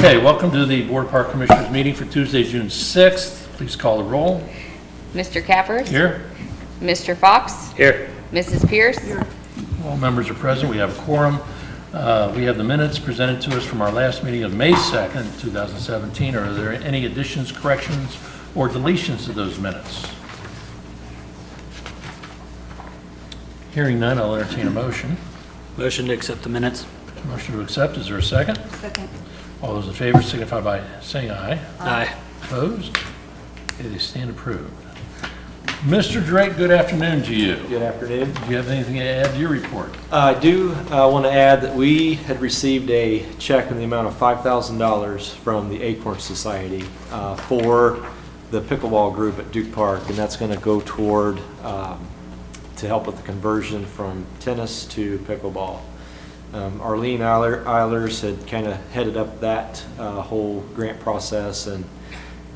Okay, welcome to the Board of Park Commissioners meeting for Tuesday, June 6th. Please call the roll. Mr. Cappers? Here. Mr. Fox? Here. Mrs. Pierce? All members are present. We have a quorum. We have the minutes presented to us from our last meeting of May 2nd, 2017. Are there any additions, corrections, or deletions to those minutes? Hearing none, I'll entertain a motion. Motion to accept the minutes. Motion to accept. Is there a second? Second. All those in favor signify by saying aye. Aye. Opposed? Okay, they stand approved. Mr. Drake, good afternoon to you. Good afternoon. Do you have anything to add to your report? I do want to add that we had received a check in the amount of $5,000 from the Acorn Society for the pickleball group at Duke Park, and that's going to go toward to help with the conversion from tennis to pickleball. Arlene Eilers had kind of headed up that whole grant process, and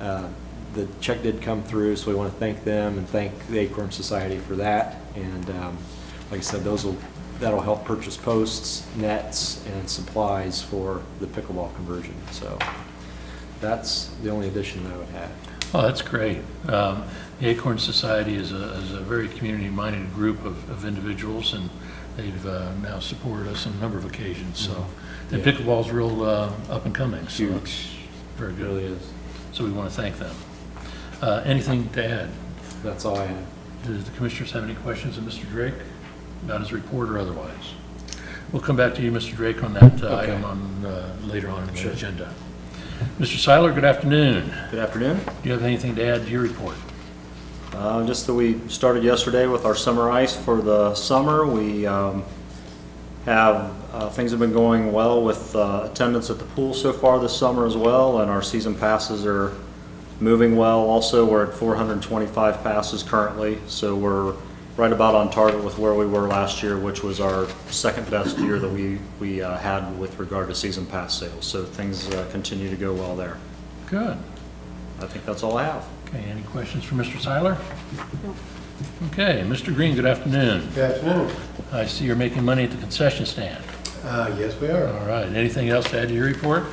the check did come through, so we want to thank them and thank the Acorn Society for that. And like I said, that'll help purchase posts, nets, and supplies for the pickleball conversion. So that's the only addition that I would have. Oh, that's great. The Acorn Society is a very community-minded group of individuals, and they've now supported us on a number of occasions. So, and Yeah. pickleball's real up and coming. So Huge. it's very It good. really is. So we want to thank them. Anything to add? That's all I have. Does the commissioners have any questions of Mr. Drake about his report or otherwise? We'll come back to you, Mr. Drake, on that item on later on in the Sure. agenda. Mr. Seiler, good afternoon. Good afternoon. Do you have anything to add to your report? Just that we started yesterday with our summer ice for the summer. We things have been going well with attendance at the pool so far this summer as well, and our season passes are moving well. Also, we're at 425 passes currently, so we're right about on target with where we were last year, which was our second best year that we had with regard to season pass sales. So things continue to go well there. Good. I think that's all I have. Okay, any questions for Mr. Seiler? Okay, Mr. Green, good afternoon. Good afternoon. I see you're making money at the concession stand. Yes, we are. All right, anything else to add to your report?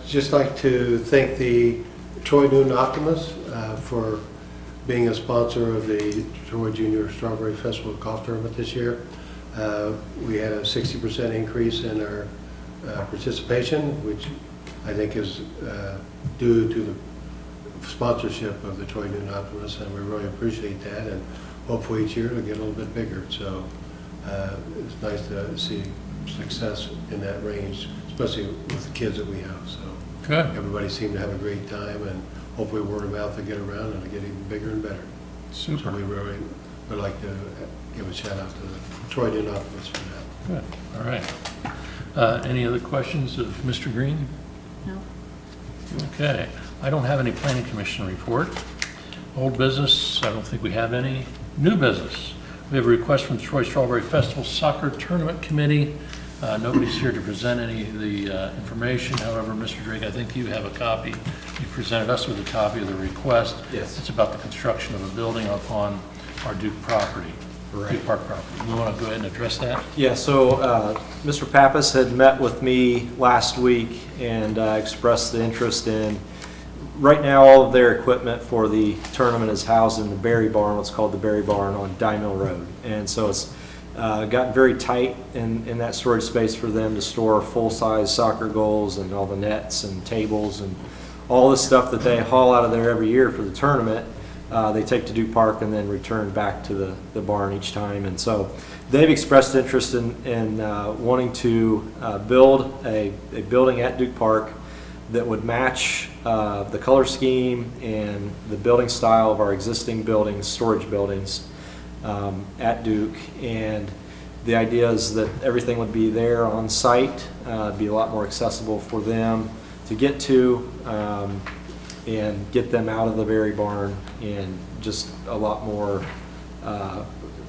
Just like to thank the Troy Newton Optimus for being a sponsor of the Troy Junior Strawberry Festival Golf Tournament this year. We had a 60% increase in our participation, which I think is due to the sponsorship of the Troy Newton Optimus, and we really appreciate that, and hopefully each year it'll get a little bit bigger. So it's nice to see success in that range, especially with the kids that we have. So Good. everybody seemed to have a great time, and hopefully word of mouth will get around and it'll get even bigger and better. So Super. we really would like to give a shout out to the Troy Newton Optimus for that. Good, all right. Any other questions of Mr. Green? No. Okay, I don't have any planning commission report. Old business, I don't think we have any. New business, we have a request from the Troy Strawberry Festival Soccer Tournament Committee. Nobody's here to present any of the information. However, Mr. Drake, I think you have a copy. You presented us with a copy of the request. Yes. It's about the construction of a building upon our Duke property, Right. Duke Park property. You want to go ahead and address that? Yeah, so Mr. Pappas had met with me last week and expressed the interest in, right now all of their equipment for the tournament is housed in the Berry Barn, what's called the Berry Barn on Dye Mill Road. And so it's gotten very tight in that storage space for them to store full-size soccer goals and all the nets and tables and all the stuff that they haul out of there every year for the tournament. They take to Duke Park and then return back to the barn each time. And so they've expressed interest in wanting to build a building at Duke Park that would match the color scheme and the building style of our existing buildings, storage buildings at Duke. And the idea is that everything would be there on site, be a lot more accessible for them to get to, and get them out of the Berry Barn, and just a lot more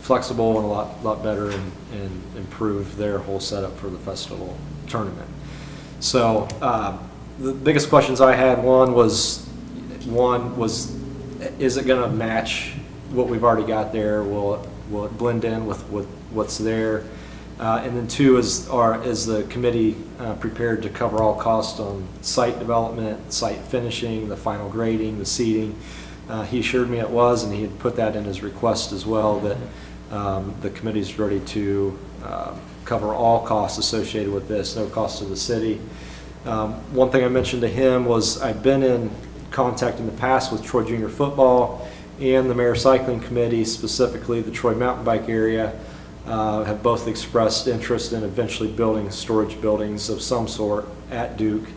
flexible and a lot better, and improve their whole setup for the festival tournament. So the biggest questions I had, one was is it going to match what we've already got there? Will it blend in with what's there? And then two is the committee prepared to cover all costs on site development, site finishing, the final grading, the seating? He assured me it was, and he had put that in his request as well, that the committee's ready to cover all costs associated with this, no cost to the city. One thing I mentioned to him was I've been in contact in the past with Troy Junior Football and the Mayor Cycling Committee, specifically the Troy Mountain Bike area, have both expressed interest in eventually building storage buildings of some sort at Duke.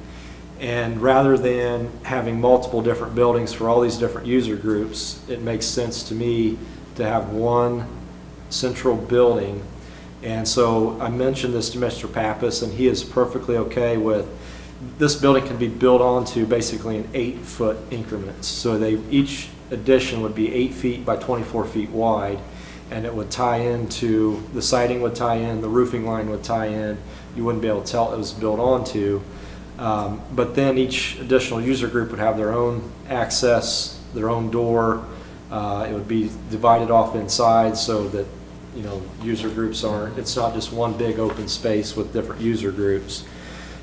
And rather than having multiple different buildings for all these different user groups, it makes sense to me to have one central building. And so I mentioned this to Mr. Pappas, and he is perfectly okay with this building can be built onto basically in 8-foot increments. So each addition would be 8 feet by 24 feet wide, and it would tie into, the siding would tie in, the roofing line would tie in. You wouldn't be able to tell it was built onto. But then each additional user group would have their own access, their own door. It would be divided off inside so that, user groups it's not just one big open space with different user groups.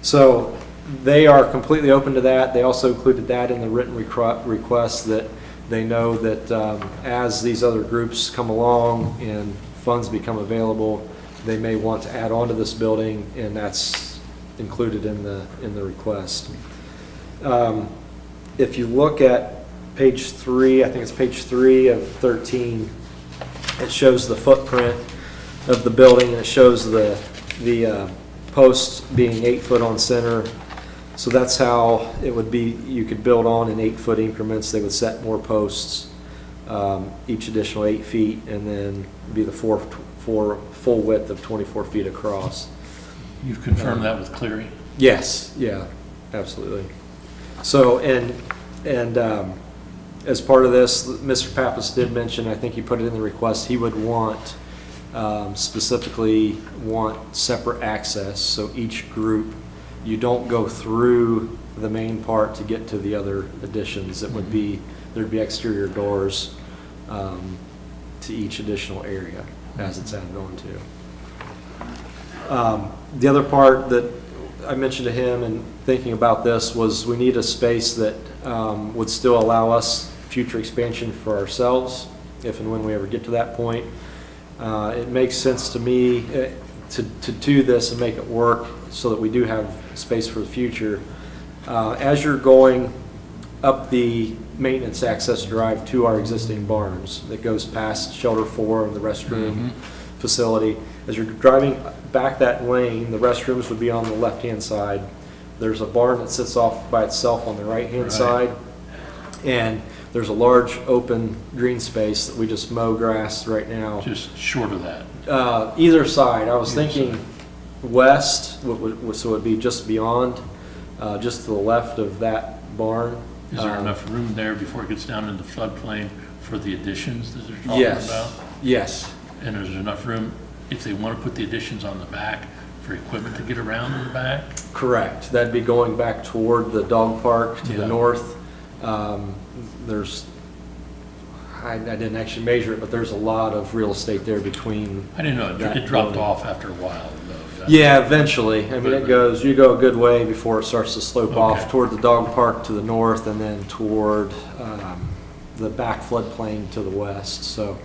So they are completely open to that. They also included that in the written request, that they know that as these other groups come along and funds become available, they may want to add on to this building, and that's included in the request. If you look at page 3, I think it's page 3 of 13, it shows the footprint of the building, and it shows the posts being 8 foot on center. So that's how it would be. You could build on in 8-foot increments. They would set more posts, each additional 8 feet, and then be the full width of 24 feet across. You've confirmed that with Cleary? Yes, yeah, absolutely. So, and as part of this, Mr. Pappas did mention, I think he put it in the request, he would specifically want separate access. So each group, you don't go through the main part to get to the other additions. It would be, there'd be exterior doors to each additional area as it's added on to. The other part that I mentioned to him in thinking about this was we need a space that would still allow us future expansion for ourselves if and when we ever get to that point. It makes sense to me to do this and make it work so that we do have space for the future. As you're going up the maintenance access drive to our existing barns that goes past shelter 4 and the restroom facility, as you're driving back that lane, the restrooms would be on the left-hand side. There's a barn that sits off by itself on the right-hand side, and there's a large open green space that we just mow grass right now. Just short of that. Either side. I was thinking west, so it would be just beyond, just to the left of that barn. Is there enough room there before it gets down into floodplain for the additions that they're talking Yes. about? Yes. And there's enough room, if they want to put the additions on the back, for equipment to get around in the back? Correct. That'd be going back toward the dog park to Yeah. the north. I didn't actually measure it, but there's a lot of real estate there between. I didn't know, that it dropped building. off after a while, though. Yeah, eventually. I mean, you go a good way before it starts to slope Okay. off toward the dog park to the north and then toward the back floodplain to the west. So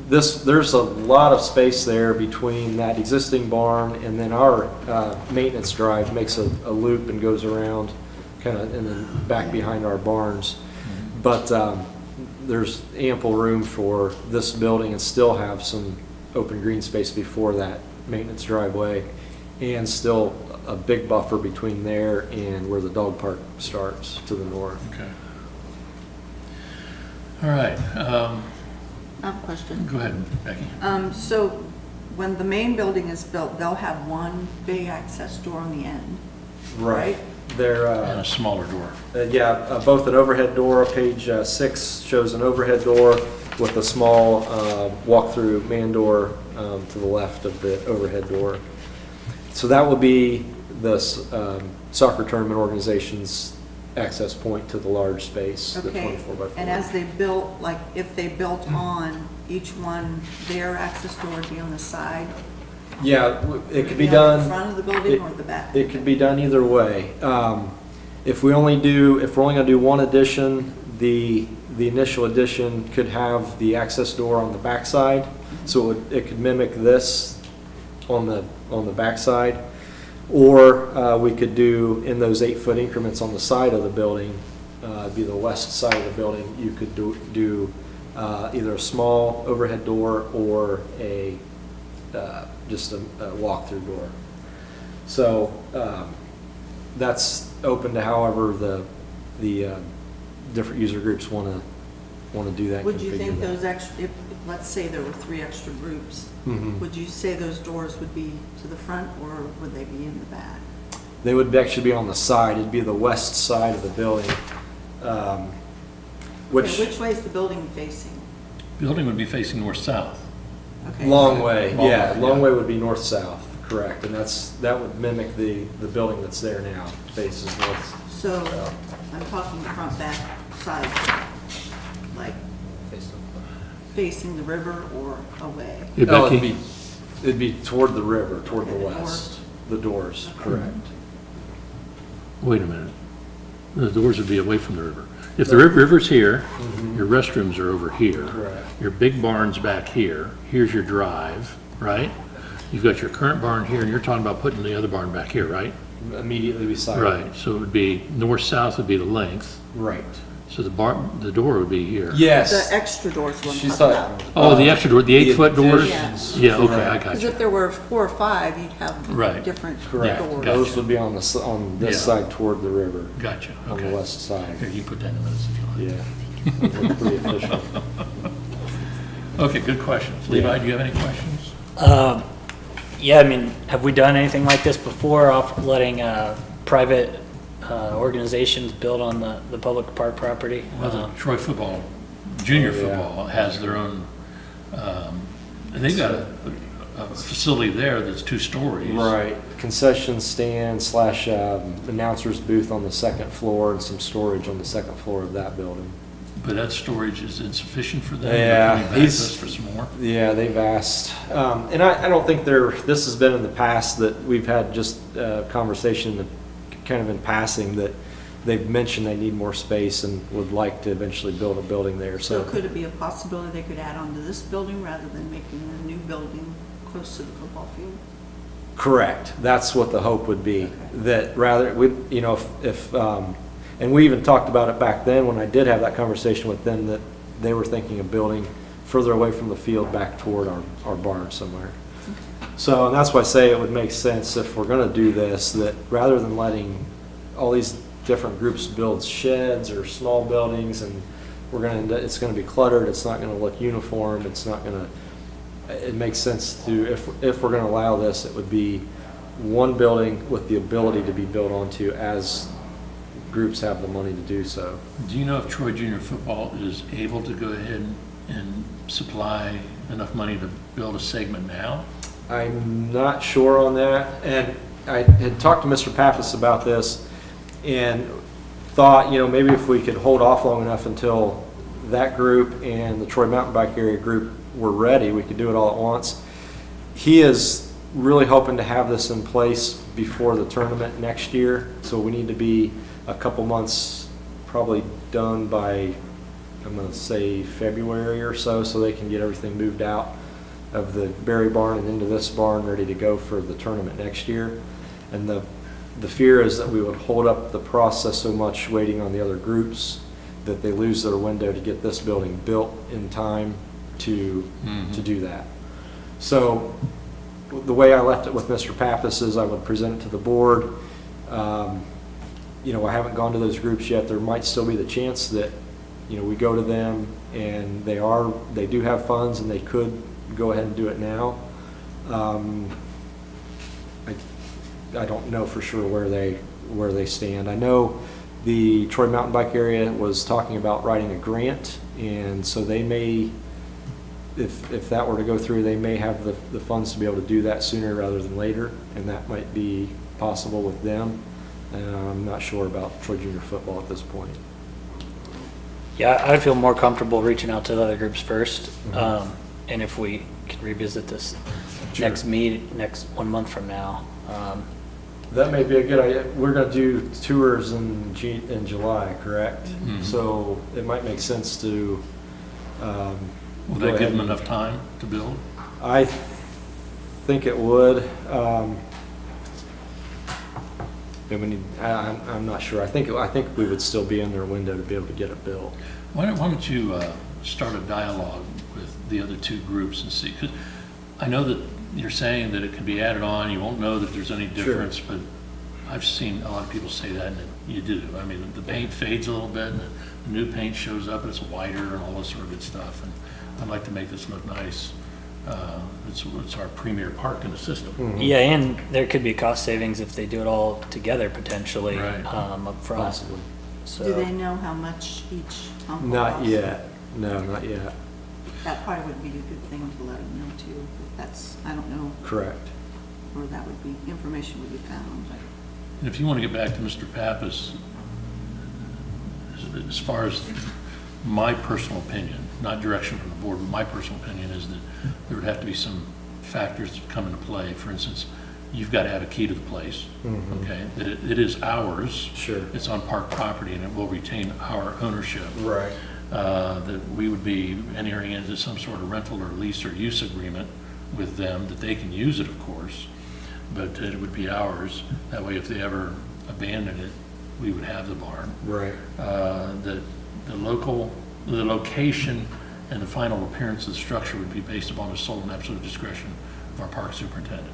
there's a lot of space there between that existing barn and then our maintenance drive makes a loop and goes around kind of in the back behind our barns. But there's ample room for this building and still have some open green space before that maintenance driveway, and still a big buffer between there and where the dog park starts to the north. Okay. All right, I have a question. go ahead, Becky. So when the main building is built, they'll have one big access door on the end, right? They're, And a smaller door. both an overhead door, page 6 shows an overhead door with a small walk-through man door to the left of the overhead door. So that will be the soccer tournament organization's access point to the large space, the Okay, 24 by 4. and as they built, like if they built on each one, their access door would be on the side? Yeah, it could be In done. front of the building or the back? It could be done either way. If we're only gonna do one addition, the initial addition could have the access door on the backside, so it could mimic this on the backside. Or we could do, in those 8-foot increments on the side of the building, be the west side of the building, you could do either a small overhead door or just a walk-through door. So that's open to however the different user groups want to do that. Would you think configure that. those extra, if, let's say there were 3 extra groups, Mhm. would you say those doors would be to the front or would they be in the back? They would actually be on the side. It'd be the west side of the building, Okay, which, which way is the building facing? Building would be facing north-south. Okay, long so- way, Long yeah, way, long yeah. way would be north-south, correct. And that would mimic the building that's there now, faces north. So I'm talking the front, back side, like facing the river or away? Hey, No, Becky? it'd be toward the river, toward the Okay, the west. The doors, correct. Wait a minute. The doors would be away from the river. If the river's here, your restrooms are over here. Correct. Your big barn's back here. Here's your drive, right? You've got your current barn here, and you're talking about putting the other barn back here, right? Immediately beside. Right, so it would be, north-south would be the length, Right. so the door would be here. Yes. The extra doors is what I'm She's talking talking. about. Oh, the extra door, the 8-foot doors? additions. Yeah, okay, I Correct. got Because you. if there were 4 or 5, you'd have Right. different Correct. doors. Gotcha. Those would be on on this Yeah. side toward the river, Gotcha, on the okay. west side. Here, you put that in the minutes if you like. Yeah. Look pretty efficient. Okay, good questions. Yeah. Levi, do you have any questions? Yeah, I mean, have we done anything like this before, letting private organizations build on the public park property? Well, the Troy football, junior Oh, yeah. football has their own, and they've got a facility there that's 2 stories. Right, concession stand / announcer's booth on the 2nd floor and some storage on the 2nd floor of that building. But that storage is insufficient for them? Yeah, They're coming back to he's- us for some more? Yeah, they've asked, and I don't think this has been in the past that we've had just a conversation that kind of in passing that they've mentioned they need more space and would like to eventually build a building there, So so. could it be a possibility they could add on to this building rather than making a new building close to the football field? Correct. That's what the hope would be, that rather, and we even talked about it back then when I did have that conversation with them, that they were thinking of building further away from the field back toward our barn somewhere. So, and that's why I say it would make sense if we're gonna do this, that rather than letting all these different groups build sheds or small buildings and it's gonna be cluttered, it's not gonna look uniform, it makes sense to, if we're gonna allow this, it would be one building with the ability to be built onto as groups have the money to do so. Do you know if Troy Junior Football is able to go ahead and supply enough money to build a segment now? I'm not sure on that, and I had talked to Mr. Pappas about this and thought, maybe if we could hold off long enough until that group and the Troy Mountain Bike Area group were ready, we could do it all at once. He is really hoping to have this in place before the tournament next year, so we need to be a couple months probably done by, I'm going to say February or so they can get everything moved out of the Berry barn and into this barn, ready to go for the tournament next year. And the fear is that we would hold up the process so much waiting on the other groups that they lose their window to get this building built in time to do that. So the way I left it with Mr. Pappas is I would present it to the board. I haven't gone to those groups yet. There might still be the chance that, we go to them and they do have funds and they could go ahead and do it now. I don't know for sure where they stand. I know the Troy Mountain Bike Area was talking about writing a grant, and so they may, if that were to go through, they may have the funds to be able to do that sooner rather than later, and that might be possible with them. And I'm not sure about Troy Junior Football at this point. Yeah, I'd feel more comfortable reaching out to the other groups first. And if we could revisit this next 1 month from now. That may be a good idea. We're gonna do tours in July, correct? Mhm. So it might make sense to, Will go that give ahead them and- enough time to build? I think it would. And we need, I'm not sure. I think we would still be in their window to be able to get it built. Why don't you start a dialogue with the other two groups and see, because I know that you're saying that it can be added on, you won't know that there's any Sure. difference, but I've seen a lot of people say that, and you do. I mean, the paint fades a little bit, and the new paint shows up, and it's whiter and all this sort of good stuff, and I'd like to make this look nice. It's our premier park in the system. Yeah, and there could be cost savings if they do it all together potentially, Right. up front. Possibly. So. Do they know how much each pump will Not cost? yet. No, not yet. That probably would be a good thing to let them know too. If that's, I don't know Correct. where that would be, information would be found, but. And if you want to get back to Mr. Pappas, as far as my personal opinion, not direction from the board, but my personal opinion is that there would have to be some factors that come into play. For instance, you've got to have a key to the place, Mhm. okay? That it is ours. Sure. It's on park property and it will retain our ownership. Right. That we would be entering into some sort of rental or lease or use agreement with them, that they can use it, of course, but it would be ours. That way, if they ever abandon it, we would have the barn. Right. The location and the final appearance of the structure would be based upon the sole and absolute discretion of our park superintendent.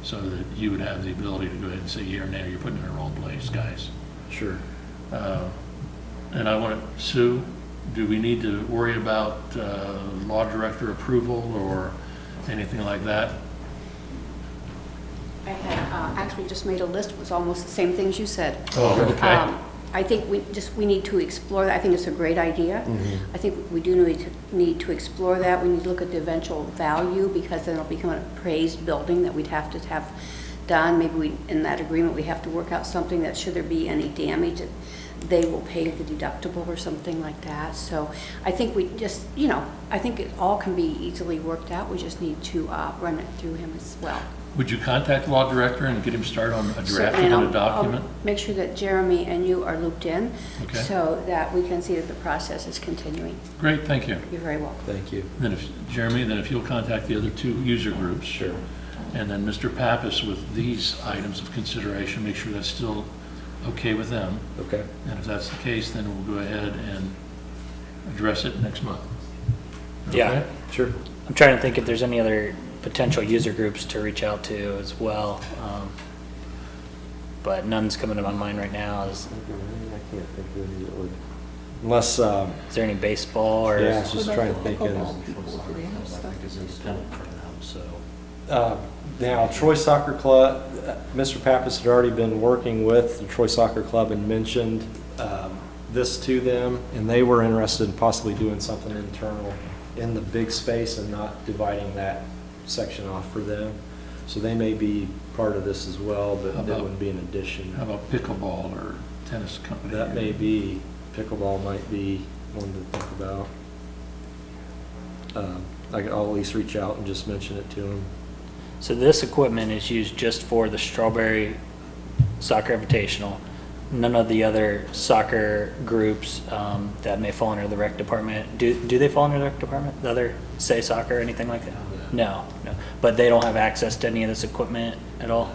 So that you would have the ability to go ahead and say, here and there, you're putting it in the wrong place, guys. Sure. And I want to, Sue, do we need to worry about law director approval or anything like that? I had actually just made a list, it was almost the same things you said. Oh, okay. I think we need to explore that. I think it's a great idea. I think we do need to explore that. We need to look at the eventual value, because then it'll become an appraised building that we'd have to have done. Maybe in that agreement, we have to work out something that should there be any damage, that they will pay the deductible or something like that. So I think we just, I think it all can be easily worked out. We just need to run it through him as well. Would you contact the law director and get him started on a draft Certainly, of and a I'll document? make sure that Jeremy and you are looped in, Okay. so that we can see that the process is continuing. Great, thank you. You're very welcome. Thank you. Then Jeremy, if you'll contact the other two user groups. Sure. And then Mr. Pappas with these items of consideration, make sure that's still okay with them. Okay. And if that's the case, then we'll go ahead and address it next month. Yeah. Okay? Sure. I'm trying to think if there's any other potential user groups to reach out to as well. But none's coming to my mind right now. Is I can't think of any that would. Unless, there any baseball or? yeah, I was just trying to think of. Do they have stuff? Now, Troy Soccer Club, Mr. Pappas had already been working with the Troy Soccer Club and mentioned this to them, and they were interested in possibly doing something internal in the big space and not dividing that section off for them. So they may be part of this as well, but How that about- wouldn't be an addition. How about pickleball or tennis company? That may be, pickleball might be one to think about. I'll at least reach out and just mention it to them. So this equipment is used just for the Strawberry Soccer Invitational. None of the other soccer groups that may fall under the rec department, do they fall under the rec department? The other Say Soccer, anything like that? No. But they don't have access to any of this equipment at all?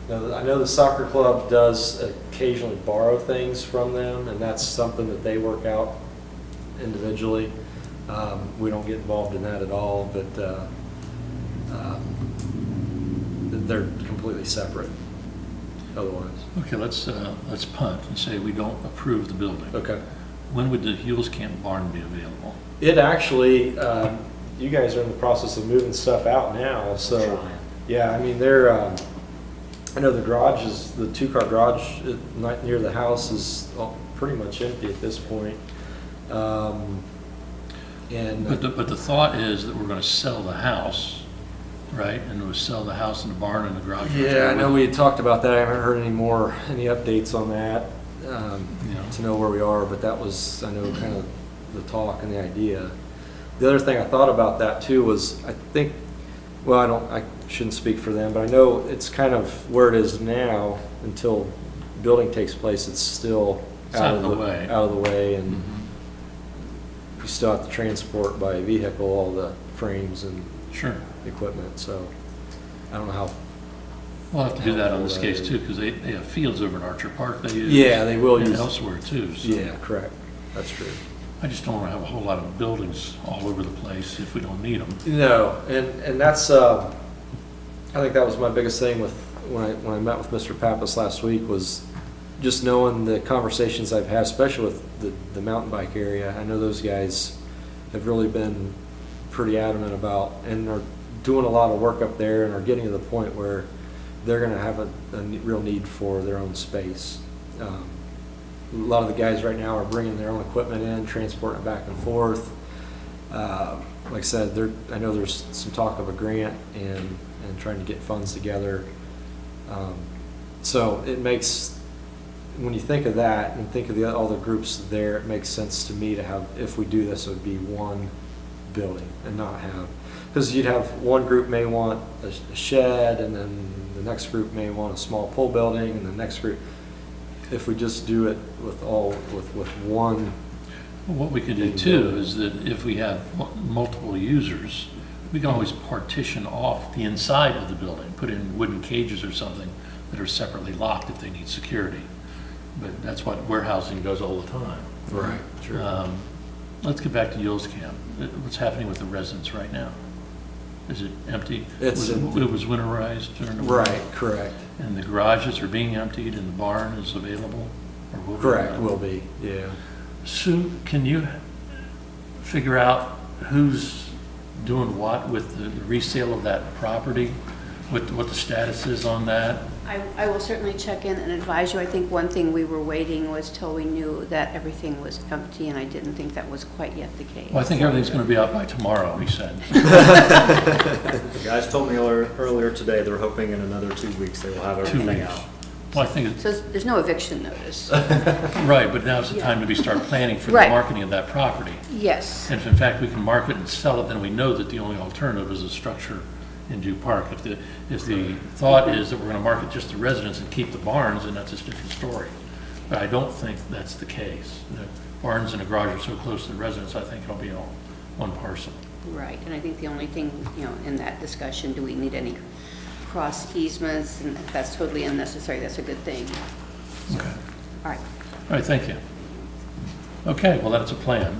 Now, I know the soccer club does occasionally borrow things from them, and that's something that they work out individually. We don't get involved in that at all, but they're completely separate otherwise. Okay, let's punt and say we don't approve the building. Okay. When would the Hewells Camp barn be available? It actually, you guys are in the process of moving stuff out now, so, yeah, I mean, they're, I know the garage is, the two-car garage near the house is pretty much empty at this point. And, But the thought is that we're going to sell the house, right? And we'll sell the house and the barn and the garage. yeah, I know we had talked about that, I haven't heard any updates on that, Yeah. to know where we are, but that was, I know, kind of the talk and the idea. The other thing I thought about that too was, I think well, I shouldn't speak for them, but I know it's kind of where it is now until building takes place, it's still It's out of the way. Out of the way, and Mhm. you still have to transport by vehicle all the frames and Sure. equipment, so I don't know how. We'll have to do that on this Helpful that case is. too, because they have fields over in Archer Park they use. Yeah, they will And use- elsewhere too. So Yeah, correct. That's true. I just don't want to have a whole lot of buildings all over the place if we don't need them. No, and that's, I think that was my biggest thing with, when I met with Mr. Pappas last week, was just knowing the conversations I've had, especially with the mountain bike area. I know those guys have really been pretty adamant about, and are doing a lot of work up there, and are getting to the point where they're gonna have a real need for their own space. A lot of the guys right now are bringing their own equipment in, transporting it back and forth. Like I said, I know there's some talk of a grant and trying to get funds together. So it makes, when you think of that and think of all the groups there, it makes sense to me to have, if we do this, it would be one building and not have, because you'd have, one group may want a shed, and then the next group may want a small pole building, and the next group, if we just do it with one. What we could do too is that if we have multiple users, we can always partition off the inside of the building, put in wooden cages or something that are separately locked if they need security. But that's what warehousing does all the time. Right. Sure. Let's get back to Yule's Camp. What's happening with the residents right now? Is it empty? It's empty. It was winterized during the winter? Right, correct. And the garages are being emptied and the barn is available? Or will be Correct, available? will be, yeah. Sue, can you figure out who's doing what with the resale of that property? What the status is on that? I will certainly check in and advise you. I think one thing we were waiting was till we knew that everything was empty, and I didn't think that was quite yet the case. Well, I think everything's going to be out by tomorrow, he said. The guys told me earlier today, they're hoping in another 2 weeks they will have 2 everything weeks. out. Well, I think, So there's no eviction notice. right, but now's the time to start planning for the Right. marketing of that property. Yes. And if in fact we can market and sell it, then we know that the only alternative is a structure in Dew Park. If the thought is that we're going to market just the residents and keep the barns, then that's a different story. But I don't think that's the case. The barns and the garage are so close to the residents, I think it'll be all one parcel. Right, and I think the only thing, in that discussion, do we need any cross easements? And if that's totally unnecessary, that's a good thing. Okay. All right. All right, thank you. Okay, well, that's a plan.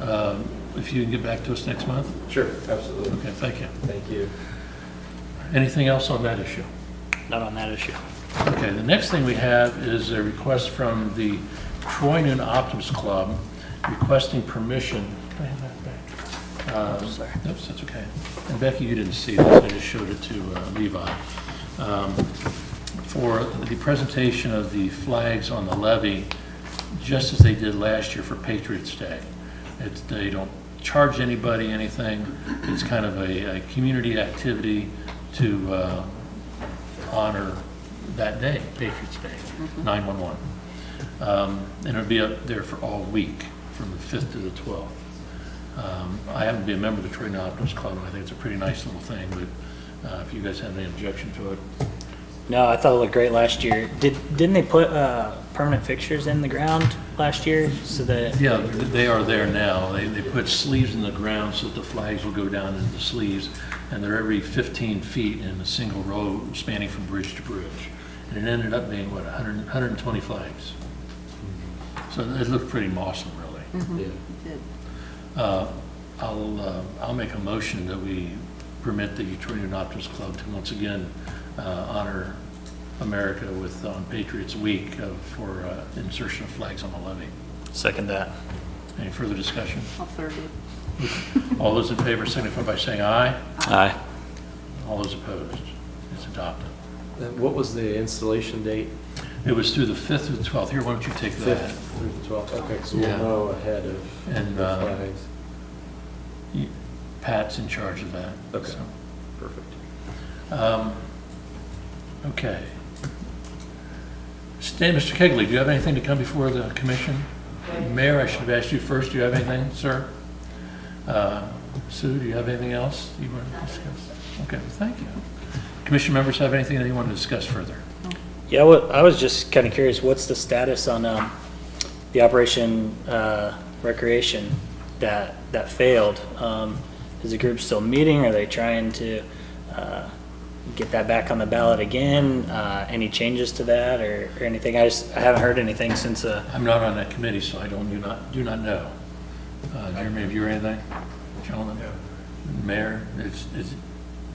If you can get back to us next month? Sure, absolutely. Okay, thank you. Thank you. Anything else on that issue? Not on that issue. Okay, the next thing we have is a request from the Troy Noon Optimist Club requesting permission. Can I have that back? Sorry. Oops, that's okay. And Becky, you didn't see this, I just showed it to Levi. For the presentation of the flags on the levee, just as they did last year for Patriots' Day. They don't charge anybody anything. It's kind of a community activity to honor that day, Patriots' Day, 9/11. And it'll be up there for all week, from the 5th to the 12th. I happen to be a member of the Troy Noon Optimist Club, and I think it's a pretty nice little thing, but if you guys have any objection to it. No, I thought it looked great last year. Didn't they put permanent fixtures in the ground last year so that? Yeah, they are there now. They put sleeves in the ground so that the flags will go down into the sleeves, and they're every 15 feet in a single row spanning from bridge to bridge. And it ended up being, 120 flags. So it looked pretty awesome, really. Yeah. Did. I'll make a motion that we permit the Troy Noon Optimist Club to once again honor America on Patriots Week for insertion of flags on the levee. Second that. Any further discussion? I'll third it. All those in favor signify by saying aye. Aye. All those opposed? It's adopted. And what was the installation date? It was through the 5th through the 12th. Here, why don't you take that? 5th through the 12th. Okay, so Yeah. we'll know ahead of And, the flags. Pat's in charge of that. Okay. so. Perfect. Okay. Mr. Kegley, do you have anything to come before the commission? Mayor, I should have asked you first. Do you have anything, sir? Sue, do you have anything else you want to discuss? Okay, well, thank you. Commission members have anything that you want to discuss further? Yeah, well, I was just kind of curious, what's the status on the Operation Recreation that failed? Is the group still meeting? Are they trying to get that back on the ballot again? Any changes to that or anything? I haven't heard anything since. I'm not on that committee, so I do not know. Jeremy, have you heard anything? Gentlemen? Mayor, it's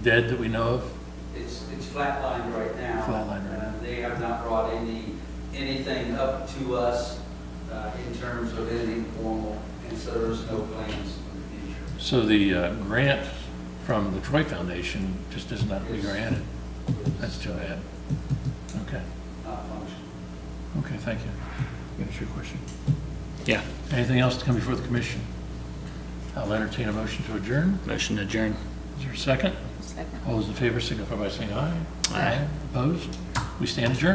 dead that we know of? It's flatlined right now. Flatlined right now. They have not brought anything up to us in terms of anything formal, and so there's no plans in the future. So the grant from the Troy Foundation just is not be granted? That's too bad. Okay, Not functional. okay, thank you. That's your question. Yeah, Anything else to come before the commission? I'll entertain a motion to adjourn. motion to adjourn. Is there a second? Second. All those in favor signify by saying aye. Aye. Opposed? We stand adjourned.